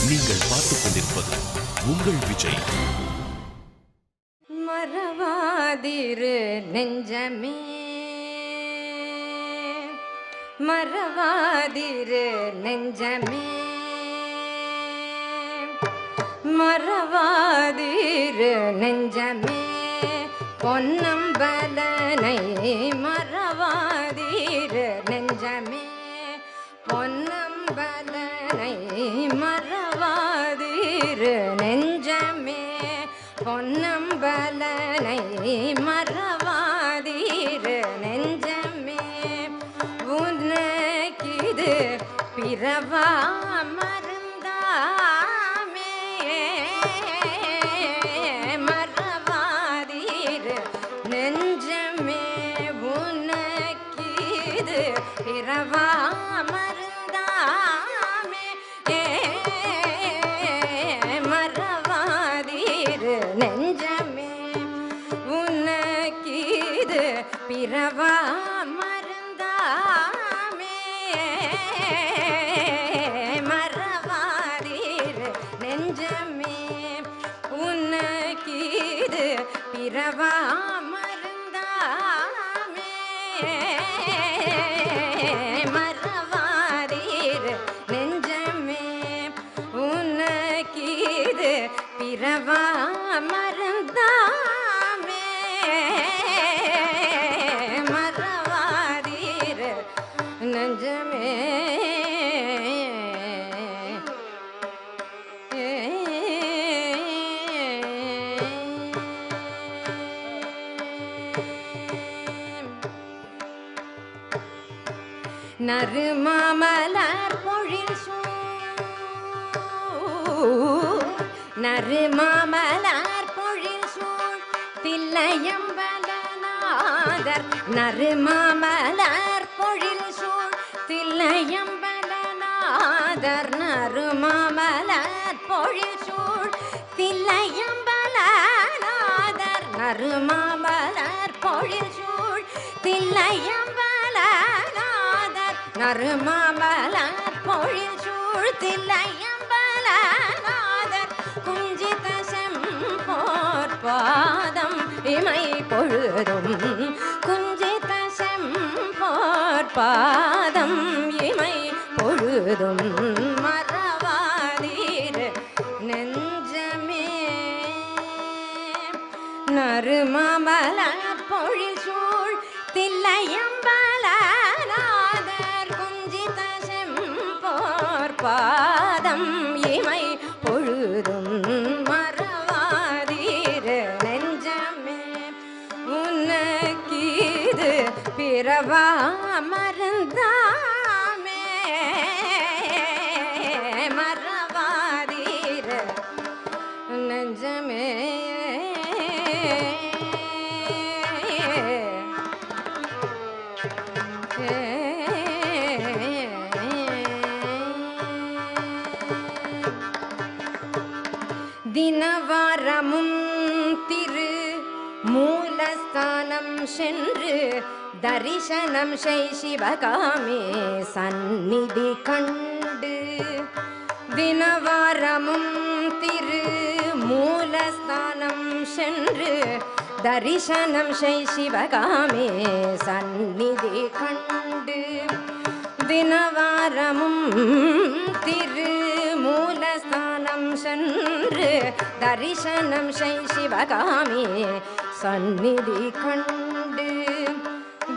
நீங்கள் பார்த்துக் கொண்டிருப்பது உங்கள் விஜய். மறவாதிரு நெஞ்சமே, மறவாதிரு நெஞ்சமே, மறவாதிரு நெஞ்சமே, பொன்னம்பலனை மறவாதிரு நெஞ்சமே, பொன்னம்பலனை மறவாதிரு நெஞ்சமே, பொன்னம்பலனை மறவாதிரு நெஞ்சமே, உனக்கிது பிறவா மருந்தாமே, மறவாதிரு நெஞ்சமே, உனக்கிது பிறவா மருந்தாமே, மறவாதிரு நெஞ்சமே, உனக்கிது பிறவா மருந்தாமே, மறவாதிரு நெஞ்சமே, உனக்கிது பிறவா மருந்தாமே, மறவாதிரு நெஞ்சமே, உனக்கிது பிறவா மருந்தாமே, மறவாதிரு நெஞ்சமே. நறுமாமலர் பொழில் சூழ், நறுமாமலர் பொழில் சூழ் தில்லையம்பலநாதர், நறுமாமலர் பொழில் சூழ் தில்லையம்பலநாதர், நறுமாமலர் பொழில் சூழ் தில்லையம்பலநாதர், நறுமாமலர் பொழில் சூழ் தில்லையம்பலநாதர், நறுமாமலர் பொழில் சூழ் தில்லையம்பலநாதர், குஞ்சித செம்போர் பாதம் இமை பொழுதும், குஞ்சித செம்போர் பாதம் இமை பொழுதும், மறவாதிரு நெஞ்சமே, நறுமாமலர் பொழில் சூழ் தில்லையம்பலநாதர், குஞ்சித செம்போர் பாதம் இமை பொழுதும், மறவாதிரு நெஞ்சமே, உனக்கிது பிறவா மருந்தாமே, மறவாதிரு நெஞ்சமே. தினவாரமும் திரு மூலஸ்தானம் சென்று தரிசனம் செய் சிவகாமி சந்நிதி கண்டு, தினவாரமும் திரு மூலஸ்தானம் சென்று தரிசனம் செய் சிவகாமி சந்நிதி கண்டு, தினவாரமும் திரு மூலஸ்தானம் சென்று தரிசனம் செய் சிவகாமி சந்நிதி கண்டு,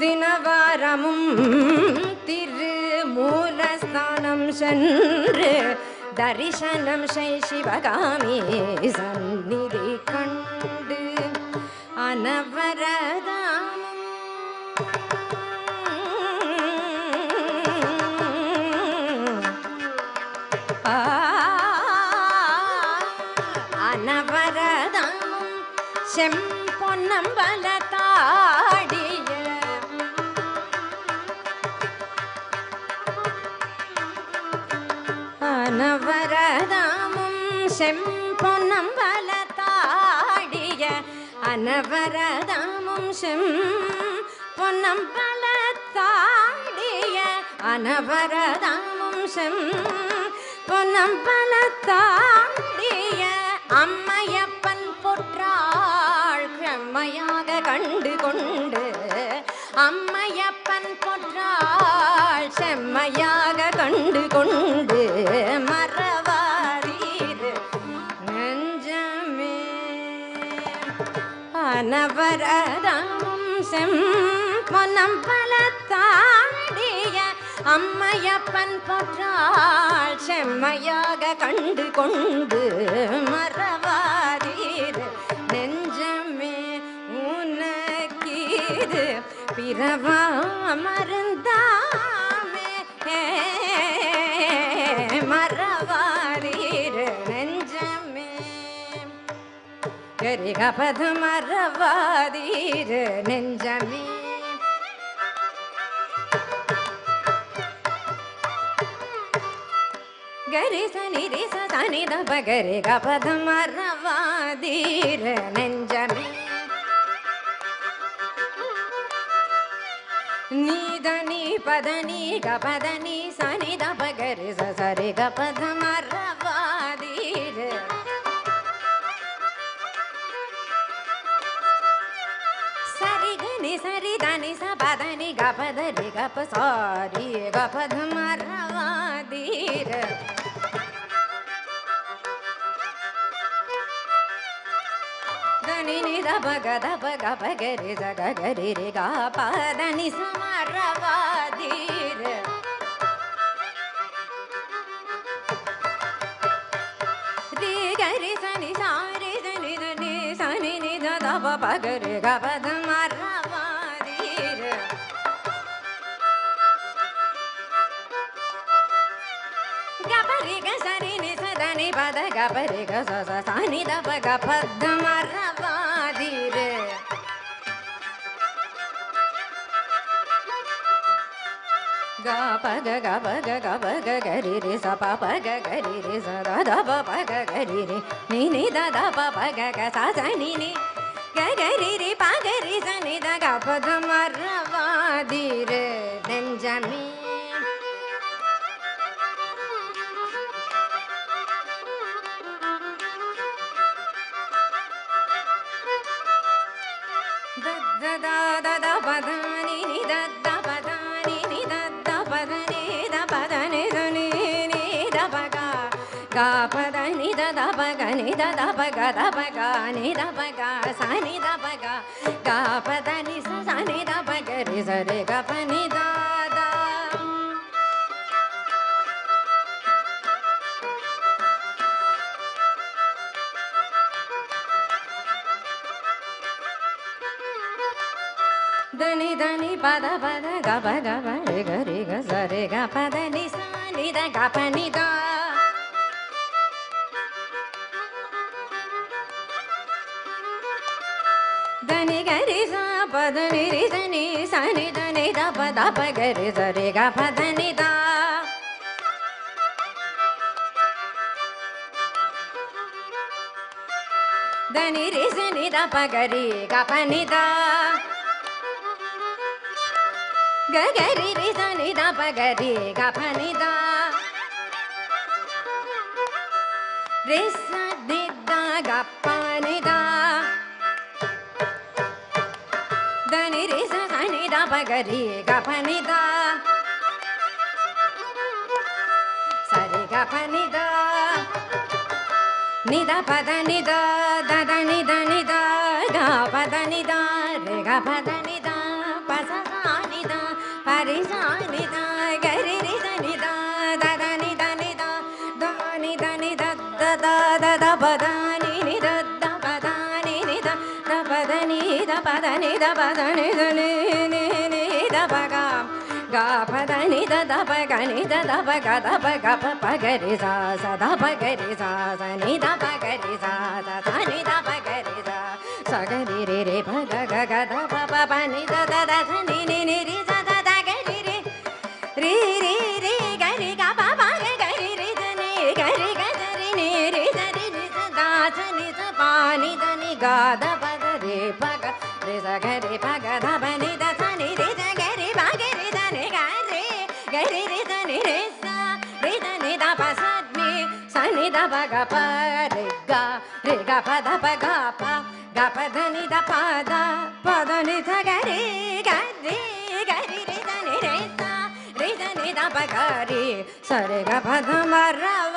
தினவாரமும் திரு மூலஸ்தானம் சென்று தரிசனம் செய் சிவகாமி சந்நிதி கண்டு, அனவரதாம் அனவரதாமும் செம்பொன்னம்பல தாடிய, அனவரதாமும் செம்பொன்னம்பல தாடிய, அனவரதாமும் செம்பொன்னம்பல தாடிய, அனவரதாமும் செம் பொன்னம்பலத்தாடிய அம்மையப்பன் பொற்றாள் செம்மையாக கண்டு கொண்டு அம்மையப்பன் பொற்றாள் செம்மையாக கண்டு கொண்டு மறவாரீர் நெஞ்சமே அனவரதமும் செம்பொன்னம்பலத்தாடிய அம்மையப்பன் பொற்றாள் செம்மையாக கண்டு கொண்டு மறவாதீர் நெஞ்சமே உனக்கீது பிறவா மருந்தாமே மறவாதீர் நெஞ்சமே கரிகபத மறவாதீர் நெஞ்சமே கரி சனி ரி சனி தப கரி கபத மறவாதீர் நெஞ்சமே நீதனி பதனி கபதனி சனி தப கரி சரி கபத மறவாதீர் சரி கனி சரி தனி சபதனி கபதரி கப சாரி கபத மறவாதீர் దని దబ గద బగ బగరి జగ గరి రి గా పదని సమరవాదీర్ రి గరి సని సారి దని దని సని ని దబ బగరి గ పద మరవాదీర్ గబరి గ సరి ని సదని పద గబరి గ స సని దబ గ పద మరవాదీర్ గ పగ గ పగ గ పగ గరి రి స ప పగ గరి రి స ద దబ పగ గరి రి ని ని ద దబ పగ గ స సని ని గ గరి రి పగ రి స ని ద గ పద మరవాదీర్ நெஞ்சமே பதனி நி தத்த பதனி நி தத்த பதனி த பதனி தனி நி த பக க பதனி த த பக நி த த பக த பக நி த பக சனி த பக க பதனி ச சனி த பக ரி ச ரி க பனி த த దని దని పద పద గ ప గ ప రి గ రి గ స రి గ పద ని స ని ద గ ప ని ద దని గ రి స పద ని రి స ని స ని ద ని ద ప ద ప గ రి స రి గ ప ద ని ద దని రి స ని ద ప గ రి గ ప ని ద గ గ రి రి స ని ద ప గ రి గ ప ని ద రి స ని ద గ ప ని ద ద ని రి స స ని ద ప గ రి గ ప ని ద స రి గ ప ని ద ని ద ప ద ని ద ద ద ని ద ని ద గ ప ద ని ద రి గ ప ద ని ద ప స స ని ద ప రి స ని ద గ రి రి ద ని ద ద ద ని ద ని ద ద ని ద ని the the the the the ప ద ని ని ద ద ప ద ని ని ద ద ప ద ని ద ప ద ని ద ప ద ని ద ని ని ని ద ప గ గ ప ద ని ద ద ప గ ని ద ద ప గ ద ప గ ప ప గ రి స స ద ప గ రి స స ని ద ప గ రి స స స ని ద ప గ రి స స గ రి రి రి ప గ గ గ ద ప ప ప ని ద ద ద స ని ని ని రి స ద ద గ రి రి రి రి రి గ రి గ ప ప గ గ రి రి ద ని గ రి గ ద రి ని రి ద రి రి స ద స ని స ప ని ద ని గ ద ప ద రి ప గ రి స గ రి ప గ ద ప ని ద స ని రి ద గ రి ప గ రి ద ని గ రి ద ని రి స రి ద ని ద ప స ని த பக ப ரே க ப த ப க ப க ப த நி த ப த ப த நி த க ரே க ரே க ரி ரி த நி ரே த ரி த நி த ப க ரி ச ரே க ப த ம ர வ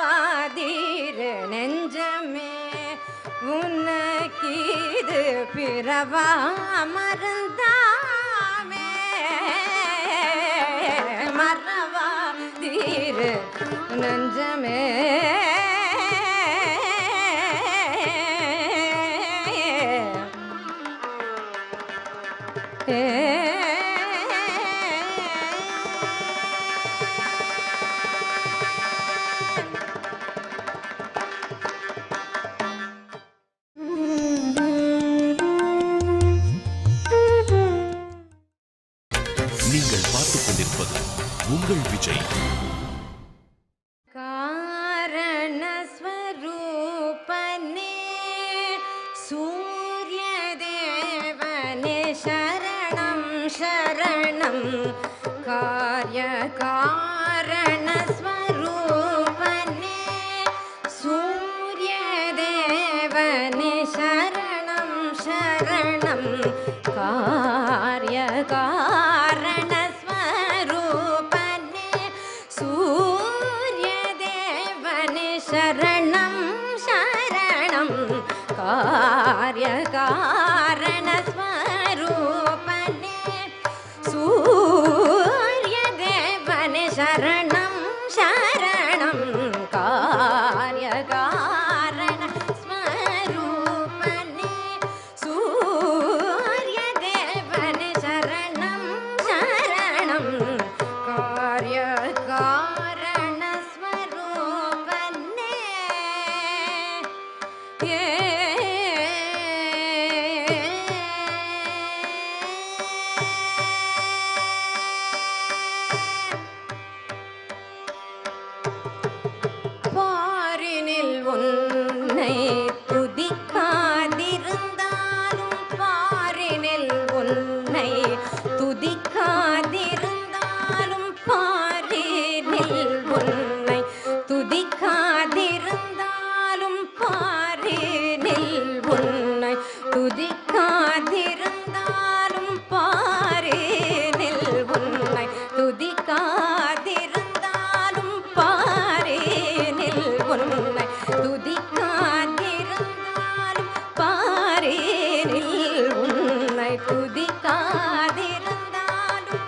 தி ரே நெஞ்சமே உனக்கீது பிறவா மறந்தாமே மறவா தீரு நெஞ்சமே நீங்கள் பார்த்துக் கொண்டிருப்பது உங்கள் விஜய். காரணஸ்வரூபனே சூரியதேவனே சரணம் சரணம் காரணஸ்வரூபனே சூரியதேவனே சரணம் சரணம் காரணஸ்வரூபனே சூரியதேவனே சரணம் சரணம் காரணஸ்வரூபனே சூரியதேவனே சரணம் சரணம் காரணஸ்வரூபனே சூரியதேவனே சரணம் சரணம் காரணஸ்வரூபனே பாரினில் உன்னை துதிக்காதிருந்தாலும் பாரினில் உன்னை துதிக்காதிருந்தாலும் பாரினில் உன்னை துதிக்காதிருந்தாலும் பாரினில் உன்னை துதிக்காதிருந்தாலும் பாரினில் உன்னை துதிக்காதிருந்தாலும் பாரினில் உன்னை துதிக்காதிருந்தாலும் பாரினில் உன்னை துதிக்காதிருந்தாலும்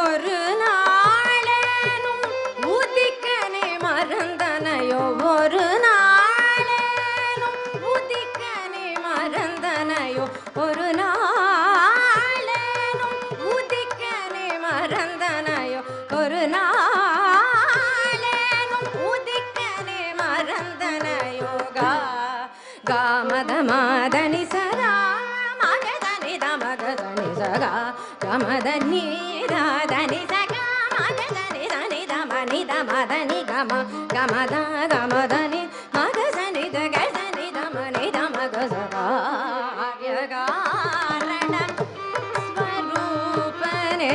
ஒரு நாளேனும் உதிக்கனே மறந்தனையோ ஒரு நாளேனும் உதிக்கனே மறந்தனையோ ஒரு நாளேனும் உதிக்கனே மறந்தனையோ ஒரு நாளேனும் உதிக்கனே மறந்தனையோ காமத மாதனி சகா மகதனி தமகதனி சகா கமத நீதனி சகா மகதனி தனி தமனி தமதனி கம கமத கமதனி மகசனி தகசனி தமனி தமக சகா காரண ஸ்வரூபனே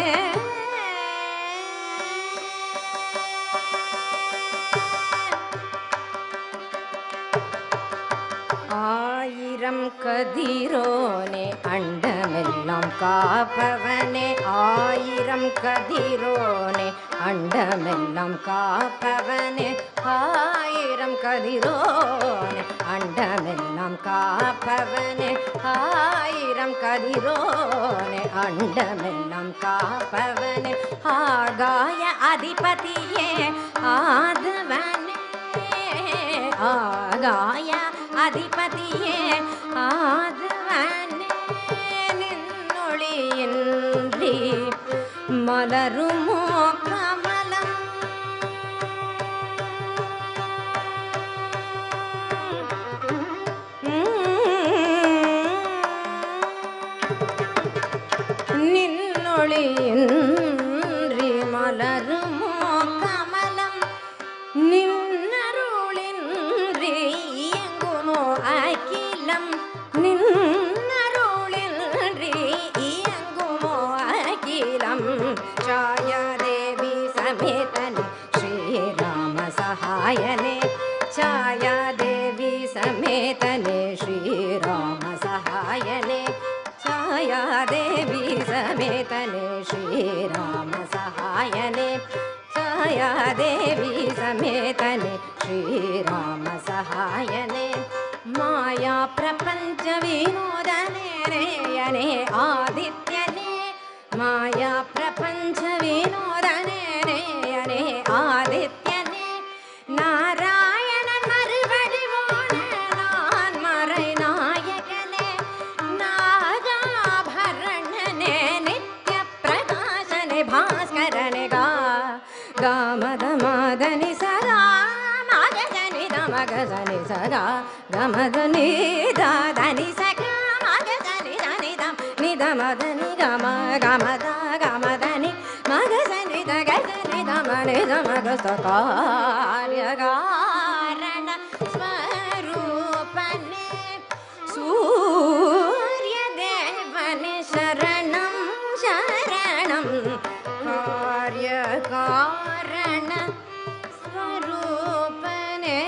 ஆயிரம் கதிரோனே அண்டமெல்லாம் காப்பவனே ஆயிரம் கதிரோனே அண்டமெல்லாம் காப்பவனே ஆயிரம் கதிரோனே அண்டமெல்லாம் காப்பவனே ஆயிரம் கதிரோனே அண்டமெல்லாம் காப்பவனே ஆகாய அதிபதியே ஆதவனே ஆகாய அதிபதியே ஆதவனே நின்னொளியின்றி மலருமோ கமலம் நின்னொளியின்றி மலருமோ கமலம் நின்னருளின்றி இயங்குமோ அகிலம் நின்னருளின்றி இயங்குமோ அகிலம் छायादेवी समेतने श्रीराम सहायने छाया மாயாதேவி சமேதனே ஸ்ரீராம சகாயனே மாயா பிரபஞ்ச வினோதனே ரேயனே ஆதித்யனே மாயா பிரபஞ்ச வினோதனே ரேயனே ஆதித்யனே நாராயணன் மறுவடிவோன நான் மறை நாயகனே நாகாபரணனே நித்ய பிரகாசனே பாஸ்கரனே காமதமாதனி சதா மகதனி தமகதனி சதா கமதனி தாதனி சகா மகதனி தனி தம் நிதமதனி கம கமத கமதனி மகதனி தகதனி தமனி தமகசகாரியகாரண ஸ்வரூபனே சூரியதேவனே சரணம் சரணம் காரியகாரண ஸ்வரூபனே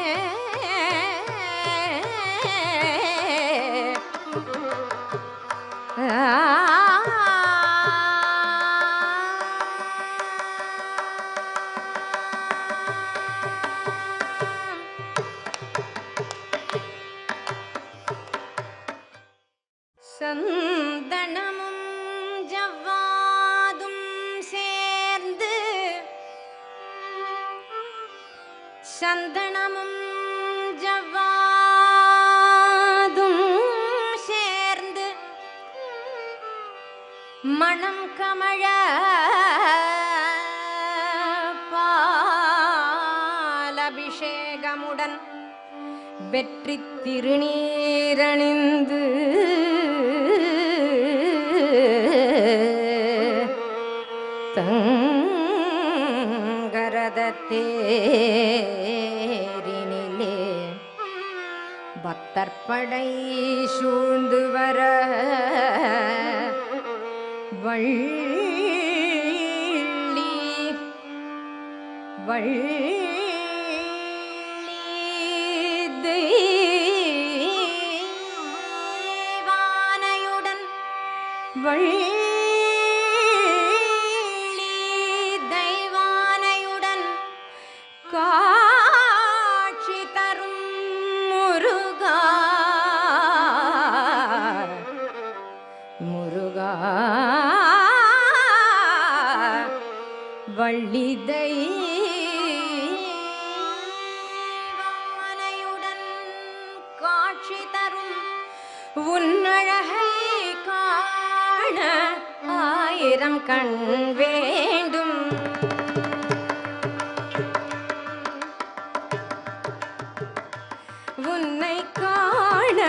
சந்தனமும் ஜவ்வாதும் சேர்ந்து சந்தனமும் ஜவ்வாதும் சேர்ந்து மணம் கமழ பாலபிஷேகமுடன் வெற்றி திருநீரணிந்து தங்கரதத்தேரினிலே பக்தர்படை சூழ்ந்து வர வள்ளி வள்ளி தெய்வானையுடன் வள்ளி தெய்வானையுடன் காட்சி தரும் முருகா முருகா வள்ளி தெய்வானையுடன் காட்சி தரும் உன்னழகை காண ஆயிரம் கண் வேண்டும் உன்னை காண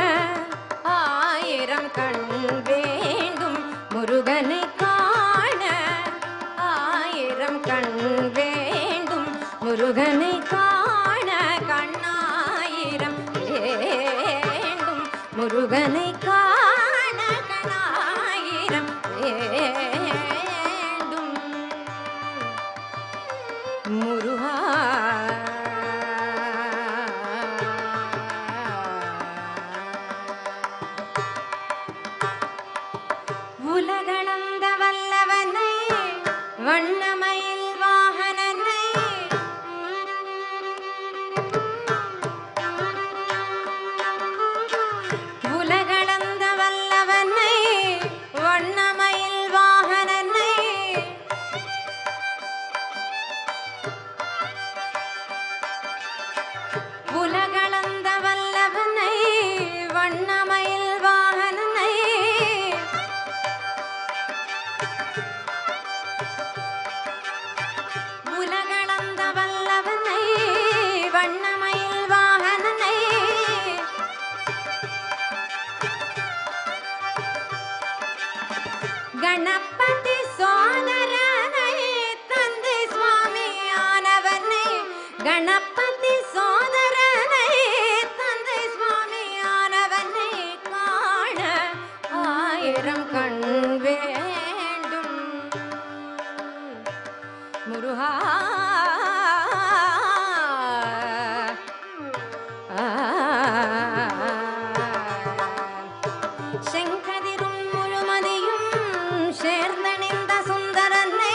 ஆயிரம் கண் வேண்டும் முருகனை காண ஆயிரம் கண் வேண்டும் முருகனை காண கண்ணாயிரம் வேண்டும் முருகனை காண கண்ணாயிரம் வேண்டும் முருகா உலகளந்த வல்லவனை வண்ணமயில் வாகனனை உலகளந்த வல்லவனை வண்ணமயில் வாகனனை உலகளந்த வல்லவனை வண்ணமயில் வாகனனை உலகளந்த வல்லவனை வண்ணமயில் வாகனனை கணபதி சோதரனை தந்தை சுவாமியானவனை கணபதி சோதரனை தந்தை சுவாமியானவனை காண ஆயிரம் கண் வேண்டும் முருகா செங்கதிரும் முழுமதியும் சேர்ந்தணிந்த சுந்தரனை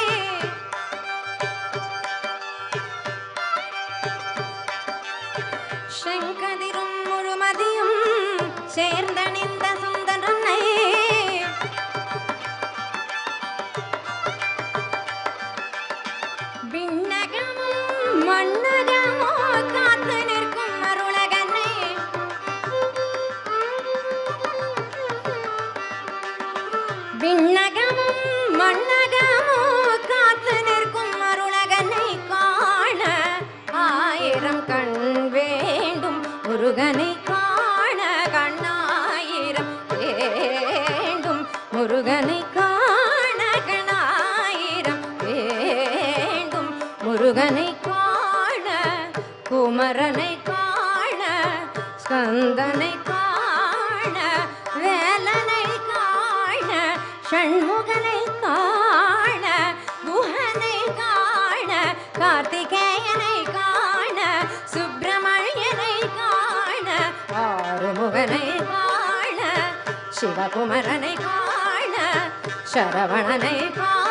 செங்கதிரும் முழுமதியும் சேர்ந்தணிந்த சுந்தரனை விண்ணகமும் மண்ணகமோ காத்து நிற்கும் அருளகனை விண்ணகமும் மண்ணகமோ காத்து நிற்கும் அருளகனை காண ஆயிரம் கண் வேண்டும் முருகனை காண கண்ணாயிரம் வேண்டும் முருகனை காண கண்ணாயிரம் வேண்டும் முருகனை காண குமரனை காண ஸ்கந்தனை காண வேலனை காண ஷண்முகனை காண குஹனை காண கார்த்திகேயனை காண சுப்பிரமணியனை காண ஆறுமுகனை காண சிவகுமரனை காண சரவணனை காண